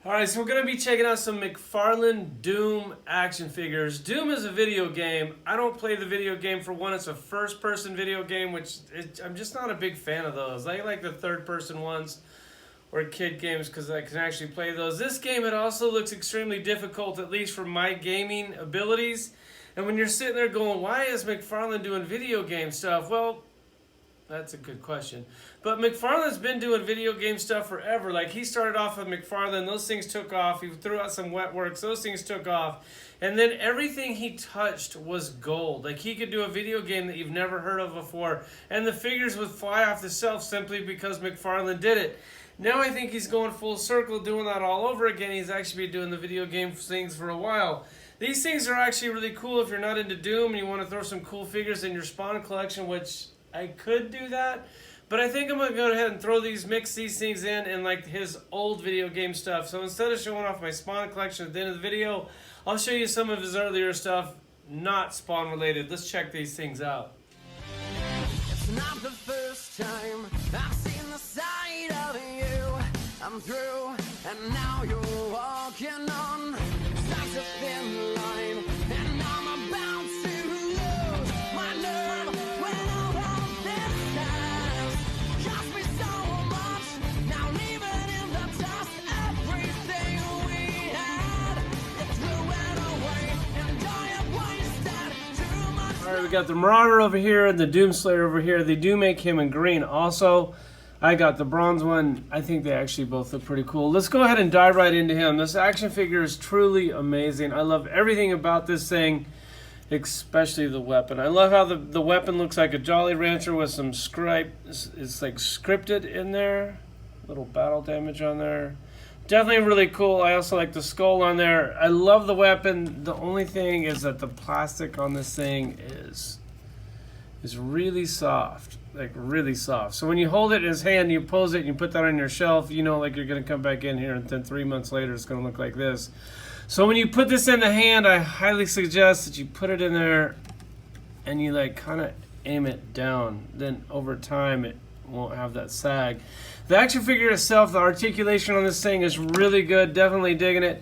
Alright, so we're going to be checking out some McFarlane Doom action figures. Doom is a video game. I don't play the video game. For one, it's a first-person video game, which I'm just not a big fan of those. I like the third-person ones or kid games because I can actually play those. This game, it also looks extremely difficult, at least for my gaming abilities. And when you're sitting there going, why is McFarlane doing video game stuff? Well, that's a good question. But McFarlane's been doing video game stuff forever. Like, he started off with McFarlane. Those things took off. He threw out some wet works. Those things took off. And then everything he touched was gold. Like, he could do a video game that you've never heard of before. And the figures would fly off the shelf simply because McFarlane did it. Now I think he's going full circle, doing that all over again. He's actually been doing the video game things for a while. These things are actually really cool if you're not into Doom and you want to throw some cool figures in your Spawn collection, which I could do that, but I think I'm going to go ahead and mix these things in like his old video game stuff. So instead of showing off my Spawn collection at the end of the video, I'll show you some of his earlier stuff, not Spawn related. Let's check these things out. It's not the first time I've seen the side of you. I'm through, and now you're walking on such a thin line, and I'm about to lose my nerve. Alright, we got the Marauder over here and the Doomslayer over here. They do make him in green also. I got the bronze one. I think they actually both look pretty cool. Let's go ahead and dive right into him. This action figure is truly amazing. I love everything about this thing, especially the weapon. I love how the weapon looks like a Jolly Rancher with some it's like scripted in there. Little battle damage on there. Definitely really cool. I also like the skull on there. I love the weapon. The only thing is that the plastic on this thing is really soft. Like really soft. So when you hold it in his hand, you pose it and you put that on your shelf, you know, like you're going to come back in here and then 3 months later it's going to look like this. So when you put this in the hand, I highly suggest that you put it in there and you like kind of aim it down. Then over time it won't have that sag. The action figure itself, the articulation on this thing is really good. Definitely digging it.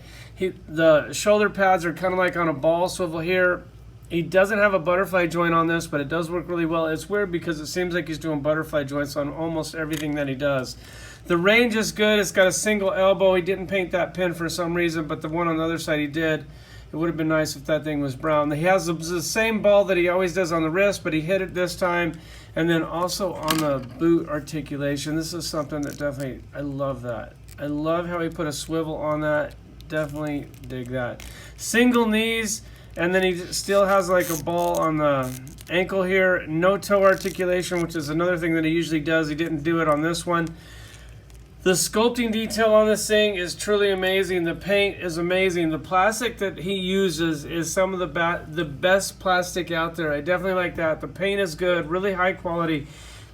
The shoulder pads are kind of like on a ball swivel here. He doesn't have a butterfly joint on this, but it does work really well. It's weird because it seems like he's doing butterfly joints on almost everything that he does. The range is good. It's got a single elbow. He didn't paint that pin for some reason, but the one on the other side he did. It would have been nice if that thing was brown. He has the same ball that he always does on the wrist, but he hit it this time. And then also on the boot articulation, this is something that definitely, I love that. I love how he put a swivel on that. Definitely dig that. Single knees, and then he still has like a ball on the ankle here. No toe articulation, which is another thing that he usually does. He didn't do it on this one. The sculpting detail on this thing is truly amazing. The paint is amazing. The plastic that he uses is some of the best plastic out there. I definitely like that. The paint is good, really high quality.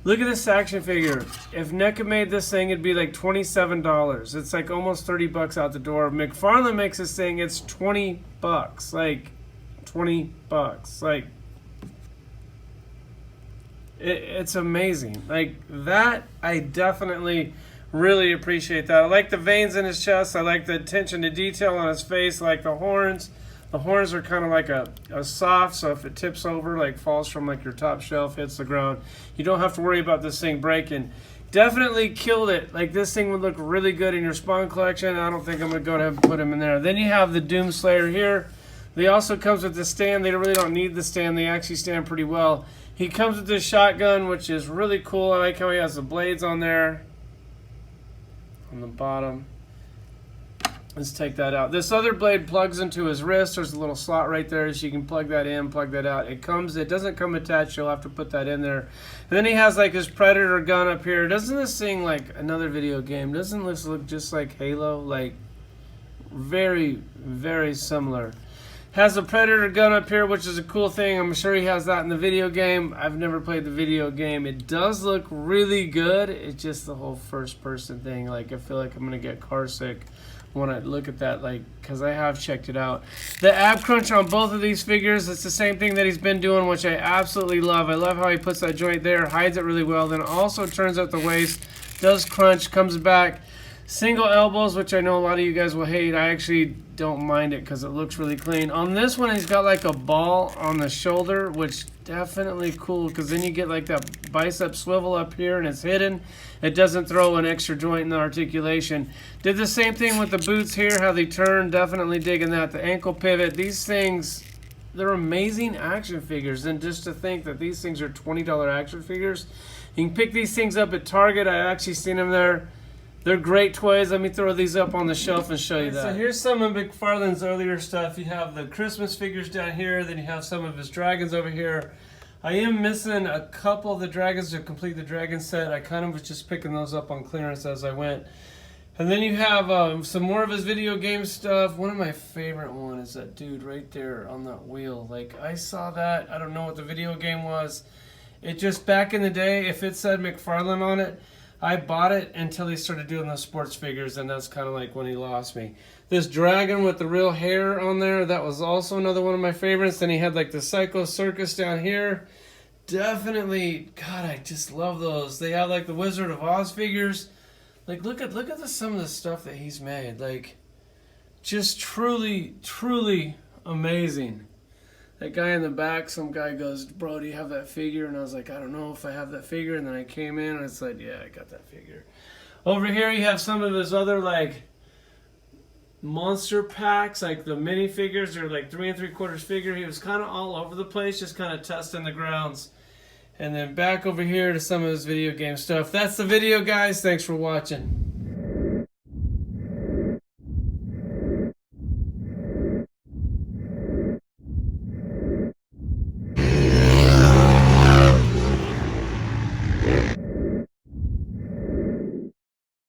Look at this action figure. If NECA made this thing, it'd be like $27. It's like almost 30 bucks out the door. McFarlane makes this thing, it's 20 bucks. Like 20 bucks. Like it's amazing. Like that, I definitely really appreciate that. I like the veins in his chest. I like the attention to detail on his face. I like the horns. The horns are kind of like a soft, so if it tips over, like falls from like your top shelf, hits the ground, you don't have to worry about this thing breaking. Definitely killed it. Like this thing would look really good in your Spawn collection. I don't think I'm going to go ahead and put him in there. Then you have the Doomslayer here. They also comes with the stand. They really don't need the stand. They actually stand pretty well. He comes with this shotgun, which is really cool. I like how he has the blades on there. On the bottom. Let's take that out. This other blade plugs into his wrist. There's a little slot right there, so you can plug that in, plug that out. It doesn't come attached. You'll have to put that in there. And then he has like his Predator gun up here. Doesn't this thing like another video game? Doesn't this look just like Halo? Like very, very similar. Has a Predator gun up here, which is a cool thing. I'm sure he has that in the video game. I've never played the video game. It does look really good. It's just the whole first person thing. Like I feel like I'm gonna get car sick when I look at that, like, because I have checked it out. The ab crunch on both of these figures, it's the same thing that he's been doing, which I absolutely love. I love how he puts that joint there, hides it really well, then also turns out the waist, does crunch, comes back. Single elbows, which I know a lot of you guys will hate. I actually don't mind it because it looks really clean. On this one, he's got like a ball on the shoulder, which definitely cool because then you get like that bicep swivel up here and it's hidden. It doesn't throw an extra joint in the articulation. Did the same thing with the boots here, how they turn. Definitely digging that. The ankle pivot. These things, they're amazing action figures. And just to think that these things are $20 action figures. You can pick these things up at Target. I actually seen them there. They're great toys. Let me throw these up on the shelf and show you that. So here's some of McFarlane's earlier stuff. You have the Christmas figures down here. Then you have some of his dragons over here. I am missing a couple of the dragons to complete the dragon set. I kind of was just picking those up on clearance as I went. And then you have some more of his video game stuff. One of my favorite one is that dude right there on that wheel. Like, I saw that. I don't know what the video game was. It just, back in the day, if it said McFarlane on it, I bought it until he started doing those sports figures, and that's kind of like when he lost me. This dragon with the real hair on there, that was also another one of my favorites. Then he had like the Psycho Circus down here. Definitely, God, I just love those. They have like the Wizard of Oz figures. Like, look at some of the stuff that he's made. Like, just truly, truly amazing. That guy in the back, some guy goes, bro, do you have that figure? And I was like, I don't know if I have that figure. And then I came in and it's like, yeah, I got that figure. Over here you have some of his other like monster packs, like the mini figures. They're like 3 3/4 figure. He was kind of all over the place, just kind of testing the grounds. And then back over here to some of his video game stuff. That's the video, guys. Thanks for watching.